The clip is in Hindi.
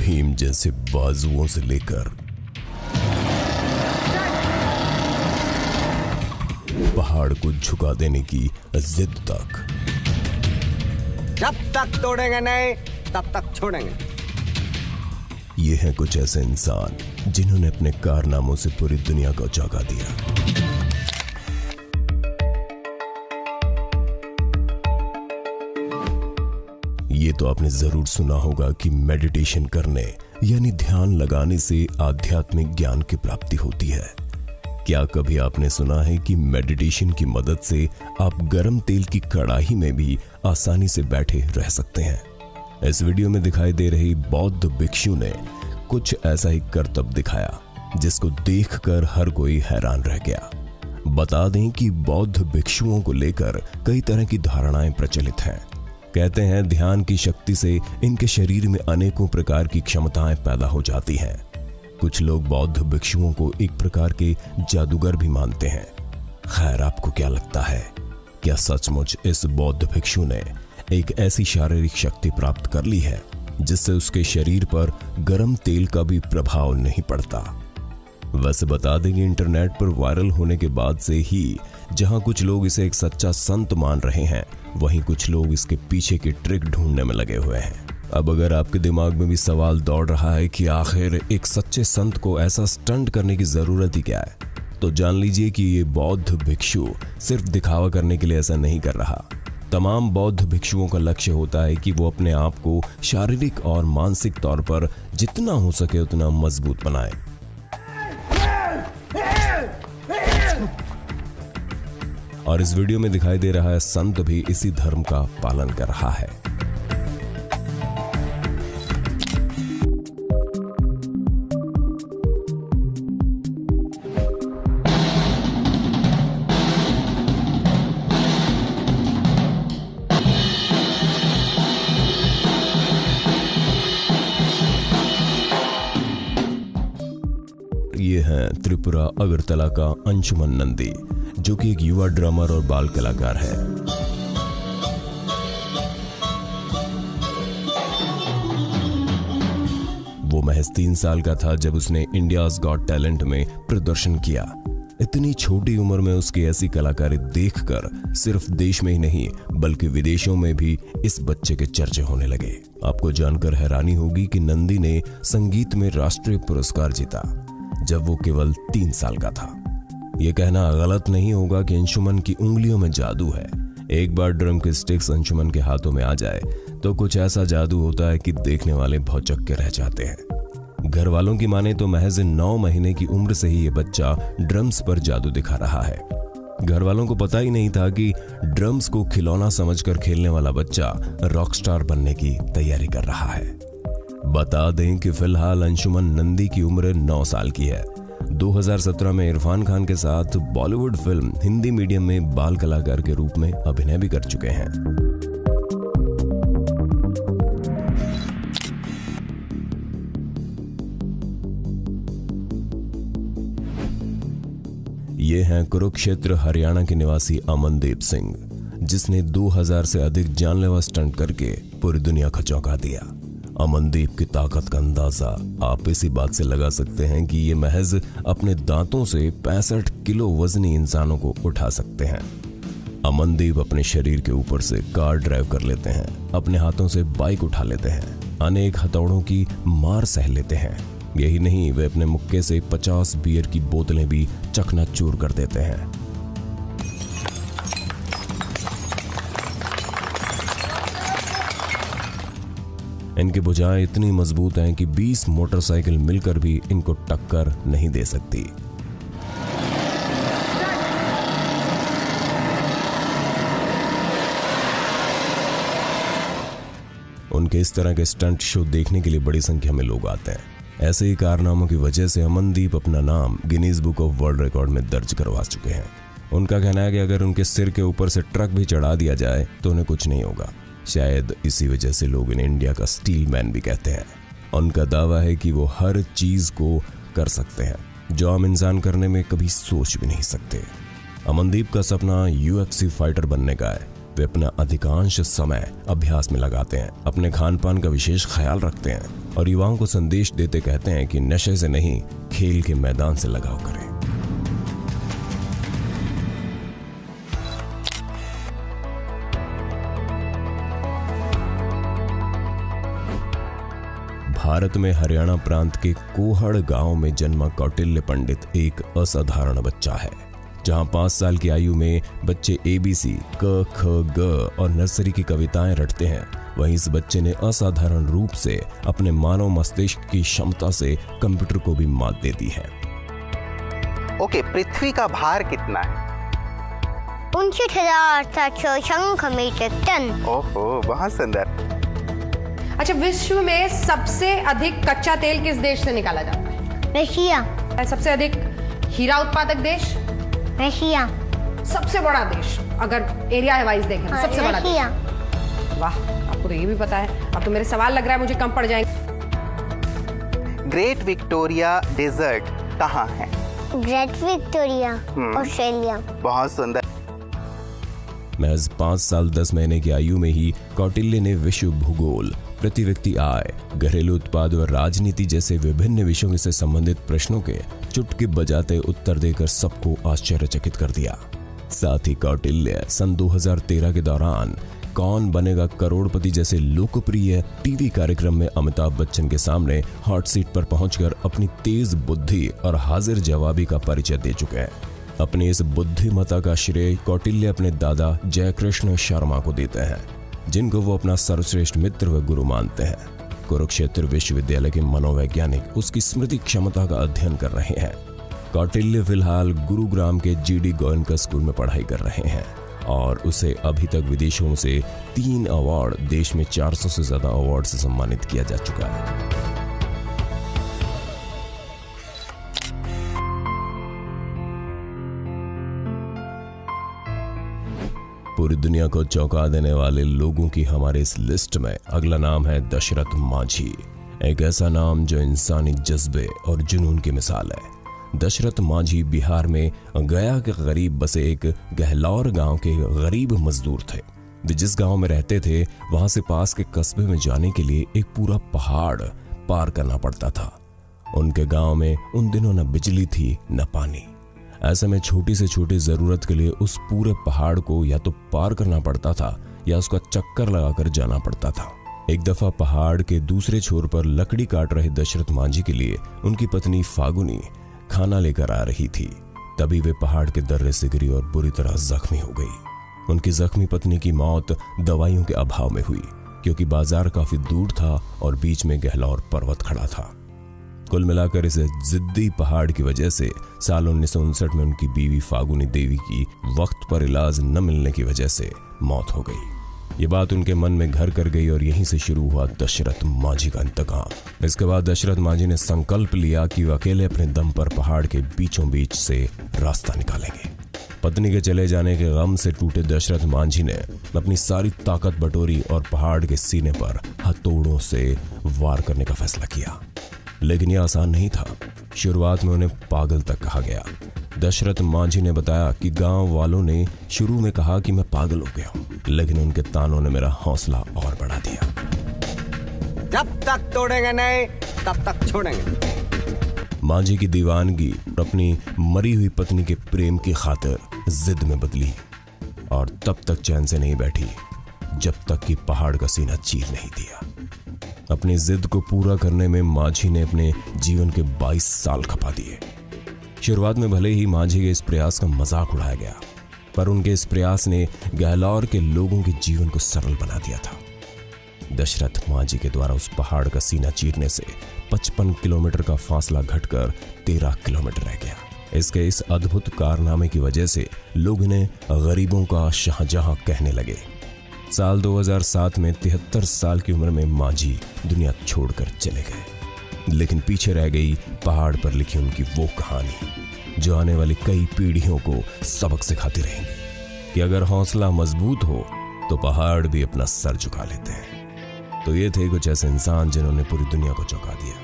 भीम जैसे बाजुओं से लेकर पहाड़ को झुका देने की जिद तक, जब तक तोड़ेंगे नहीं तब तक छोड़ेंगे। ये हैं कुछ ऐसे इंसान जिन्होंने अपने कारनामों से पूरी दुनिया को चौंका दिया। ये तो आपने जरूर सुना होगा कि मेडिटेशन करने यानी ध्यान लगाने से आध्यात्मिक ज्ञान की प्राप्ति होती है। क्या कभी आपने सुना है कि मेडिटेशन की मदद से आप गर्म तेल की कड़ाही में भी आसानी से बैठे रह सकते हैं? इस वीडियो में दिखाई दे रही बौद्ध भिक्षु ने कुछ ऐसा ही करतब दिखाया जिसको देखकर हर कोई हैरान रह गया। बता दें कि बौद्ध भिक्षुओं को लेकर कई तरह की धारणाएं प्रचलित हैं। कहते हैं ध्यान की शक्ति से इनके शरीर में अनेकों प्रकार की क्षमताएं पैदा हो जाती हैं। कुछ लोग बौद्ध भिक्षुओं को एक प्रकार के जादूगर भी मानते हैं। खैर, आपको क्या लगता है? क्या सचमुच इस बौद्ध भिक्षु ने एक ऐसी शारीरिक शक्ति प्राप्त कर ली है जिससे उसके शरीर पर गर्म तेल का भी प्रभाव नहीं पड़ता? वैसे बता दें कि इंटरनेट पर वायरल होने के बाद से ही जहां कुछ लोग इसे एक सच्चा संत मान रहे हैं, वहीं कुछ लोग इसके पीछे की ट्रिक ढूंढने में लगे हुए हैं। अब अगर आपके दिमाग में भी सवाल दौड़ रहा है कि आखिर एक सच्चे संत को ऐसा स्टंट करने की जरूरत ही क्या है, तो जान लीजिए कि ये बौद्ध भिक्षु सिर्फ दिखावा करने के लिए ऐसा नहीं कर रहा। तमाम बौद्ध भिक्षुओं का लक्ष्य होता है कि वो अपने आप को शारीरिक और मानसिक तौर पर जितना हो सके उतना मजबूत बनाए। और इस वीडियो में दिखाई दे रहा है संत भी इसी धर्म का पालन कर रहा है। ये हैं त्रिपुरा अगरतला का अंशुमन नंदी, जो कि एक युवा ड्रामर और बाल कलाकार है। वो महज 3 साल का था जब उसने इंडियाज गॉट टैलेंट में प्रदर्शन किया। इतनी छोटी उम्र में उसकी ऐसी कलाकारी देखकर सिर्फ देश में ही नहीं बल्कि विदेशों में भी इस बच्चे के चर्चे होने लगे। आपको जानकर हैरानी होगी कि नंदी ने संगीत में राष्ट्रीय पुरस्कार जीता जब वो केवल 3 साल का था। ये कहना गलत नहीं होगा कि अंशुमन की उंगलियों में जादू है। एक बार ड्रम के स्टिक्स अंशुमन के हाथों में आ जाए तो कुछ ऐसा जादू होता है कि देखने वाले भौचक्के रह जाते हैं। घर वालों की माने तो महज 9 महीने की उम्र से ही ये बच्चा ड्रम्स पर जादू दिखा रहा है। घर वालों को पता ही नहीं था कि ड्रम्स को खिलौना समझकर खेलने वाला बच्चा रॉकस्टार बनने की तैयारी कर रहा है। बता दें कि फिलहाल अंशुमन नंदी की उम्र 9 साल की है। 2017 में इरफान खान के साथ बॉलीवुड फिल्म हिंदी मीडियम में बाल कलाकार के रूप में अभिनय भी कर चुके हैं। ये हैं कुरुक्षेत्र हरियाणा के निवासी अमनदीप सिंह, जिसने 2000 से अधिक जानलेवा स्टंट करके पूरी दुनिया को चौंका दिया। अमनदीप की ताकत का अंदाजा आप इसी बात से लगा सकते हैं कि ये महज अपने दांतों से 65 किलो वजनी इंसानों को उठा सकते हैं। अमनदीप अपने शरीर के ऊपर से कार ड्राइव कर लेते हैं, अपने हाथों से बाइक उठा लेते हैं, अनेक हथौड़ों की मार सह लेते हैं। यही नहीं, वे अपने मुक्के से 50 बियर की बोतलें भी चकनाचूर कर देते हैं। इनकी भुजाएं इतनी मजबूत हैं कि 20 मोटरसाइकिल मिलकर भी इनको टक्कर नहीं दे सकती। उनके इस तरह के स्टंट शो देखने के लिए बड़ी संख्या में लोग आते हैं। ऐसे ही कारनामों की वजह से अमनदीप अपना नाम Guinness book of world record में दर्ज करवा चुके हैं। उनका कहना है कि अगर उनके सिर के ऊपर से ट्रक भी चढ़ा दिया जाए तो उन्हें कुछ नहीं होगा। शायद इसी वजह से लोग इन्हें इंडिया का स्टील मैन भी कहते हैं। उनका दावा है कि वो हर चीज को कर सकते हैं जो आम इंसान करने में कभी सोच भी नहीं सकते। अमनदीप का सपना UFC फाइटर बनने का है। वे अपना अधिकांश समय अभ्यास में लगाते हैं, अपने खान पान का विशेष ख्याल रखते हैं और युवाओं को संदेश देते कहते हैं कि नशे से नहीं, खेल के मैदान से लगाव करें। भारत में हरियाणा प्रांत के कोहड़ गांव में जन्मा कौटिल्य पंडित एक असाधारण बच्चा है। जहां 5 साल की आयु में बच्चे ABC, क, ख, ग और नर्सरी की कविताएं रटते हैं, वहीं इस बच्चे ने असाधारण रूप से अपने मानव मस्तिष्क की क्षमता से कंप्यूटर को भी मात दे दी है। ओके, पृथ्वी का भार कितना है? 59,700 मीट्रिक टन। ओहो, बहुत सुंदर। अच्छा, विश्व में सबसे अधिक कच्चा तेल किस देश से निकाला जाता है? रशिया। सबसे अधिक हीरा उत्पादक देश? रशिया। सबसे बड़ा देश अगर एरिया वाइज देखें तो सबसे बड़ा रशिया। वाह, आपको तो ये भी पता है। अब तो मेरे सवाल लग रहा है मुझे कम पड़ जाएंगे। ग्रेट विक्टोरिया डेजर्ट कहाँ है? Great Victoria, Australia. बहुत सुंदर। महज 5 साल 10 महीने की आयु में ही कौटिल्य ने विश्व भूगोल, प्रति व्यक्ति आय, घरेलू उत्पाद और राजनीति जैसे विभिन्न विषयों से संबंधित प्रश्नों के चुटकी बजाते उत्तर देकर सबको आश्चर्यचकित कर दिया। साथ ही कौटिल्य सन 2013 के दौरान कौन बनेगा करोड़पति जैसे लोकप्रिय टीवी कार्यक्रम में अमिताभ बच्चन के सामने हॉट सीट पर पहुंचकर अपनी तेज बुद्धि और हाजिर जवाबी का परिचय दे चुके हैं। अपनी इस बुद्धिमत्ता का श्रेय कौटिल्य अपने दादा जयकृष्ण शर्मा को देते हैं, जिनको वो अपना सर्वश्रेष्ठ मित्र व गुरु मानते हैं। कुरुक्षेत्र विश्वविद्यालय के मनोवैज्ञानिक उसकी स्मृति क्षमता का अध्ययन कर रहे हैं। कौटिल्य फिलहाल गुरुग्राम के GD गोयनका स्कूल में पढ़ाई कर रहे हैं और उसे अभी तक विदेशों से 3 अवार्ड, देश में 400 से ज्यादा अवार्ड से सम्मानित किया जा चुका है। पूरी दुनिया को चौंका देने वाले लोगों की हमारे इस लिस्ट में अगला नाम है दशरथ माझी। एक ऐसा नाम जो इंसानी जज्बे और जुनून की मिसाल है। दशरथ माझी बिहार में गया के करीब बसे एक गहलौर गांव के गरीब मजदूर थे। वे जिस गांव में रहते थे वहां से पास के कस्बे में जाने के लिए एक पूरा पहाड़ पार करना पड़ता था। उनके गांव में उन दिनों न बिजली थी न पानी। ऐसे में छोटी से छोटी जरूरत के लिए उस पूरे पहाड़ को या तो पार करना पड़ता था या उसका चक्कर लगाकर जाना पड़ता था। एक दफा पहाड़ के दूसरे छोर पर लकड़ी काट रहे दशरथ माझी के लिए उनकी पत्नी फागुनी खाना लेकर आ रही थी। तभी वे पहाड़ के दर्रे से गिरी और बुरी तरह जख्मी हो गई। उनकी जख्मी पत्नी की मौत दवाइयों के अभाव में हुई, क्योंकि बाजार काफी दूर था और बीच में गहलौर पर्वत खड़ा था। कुल मिलाकर इस जिद्दी पहाड़ की वजह से साल 1959 में उनकी बीवी फागुनी देवी की वक्त पर इलाज न मिलने की वजह से मौत हो गई। ये बात उनके मन में घर कर गई और यहीं से शुरू हुआ दशरथ माझी का इंतकाम। इसके बाद दशरथ माझी ने संकल्प लिया कि वो अकेले अपने दम पर पहाड़ के बीचों बीच से रास्ता निकालेंगे। पत्नी के चले जाने के गम से टूटे दशरथ माझी ने अपनी सारी ताकत बटोरी और पहाड़ के सीने पर हथौड़ों से वार करने का फैसला किया। लेकिन यह आसान नहीं था। शुरुआत में उन्हें पागल तक कहा गया। दशरथ माझी ने बताया कि गांव वालों ने शुरू में कहा कि मैं पागल हो गया हूं, लेकिन उनके तानों ने मेरा हौसला और बढ़ा दिया। जब तक तोड़ेंगे नहीं तब तक छोड़ेंगे। माझी की दीवानगी अपनी मरी हुई पत्नी के प्रेम की खातिर जिद में बदली और तब तक चैन से नहीं बैठी जब तक कि पहाड़ का सीना चीर नहीं दिया। अपनी जिद को पूरा करने में माझी ने अपने जीवन के 22 साल खपा दिए। शुरुआत में भले ही माझी के इस प्रयास का मजाक उड़ाया गया, पर उनके इस प्रयास ने गहलौर के लोगों के जीवन को सरल बना दिया था। दशरथ माझी के द्वारा उस पहाड़ का सीना चीरने से 55 किलोमीटर का फासला घटकर 13 किलोमीटर रह गया। इसके इस अद्भुत कारनामे की वजह से लोग इन्हें गरीबों का शाहजहां कहने लगे। साल 2007 में 73 साल की उम्र में माझी दुनिया छोड़कर चले गए, लेकिन पीछे रह गई पहाड़ पर लिखी उनकी वो कहानी जो आने वाली कई पीढ़ियों को सबक सिखाती रहेंगी कि अगर हौसला मजबूत हो तो पहाड़ भी अपना सर झुका लेते हैं। तो ये थे कुछ ऐसे इंसान जिन्होंने पूरी दुनिया को चौंका दिया।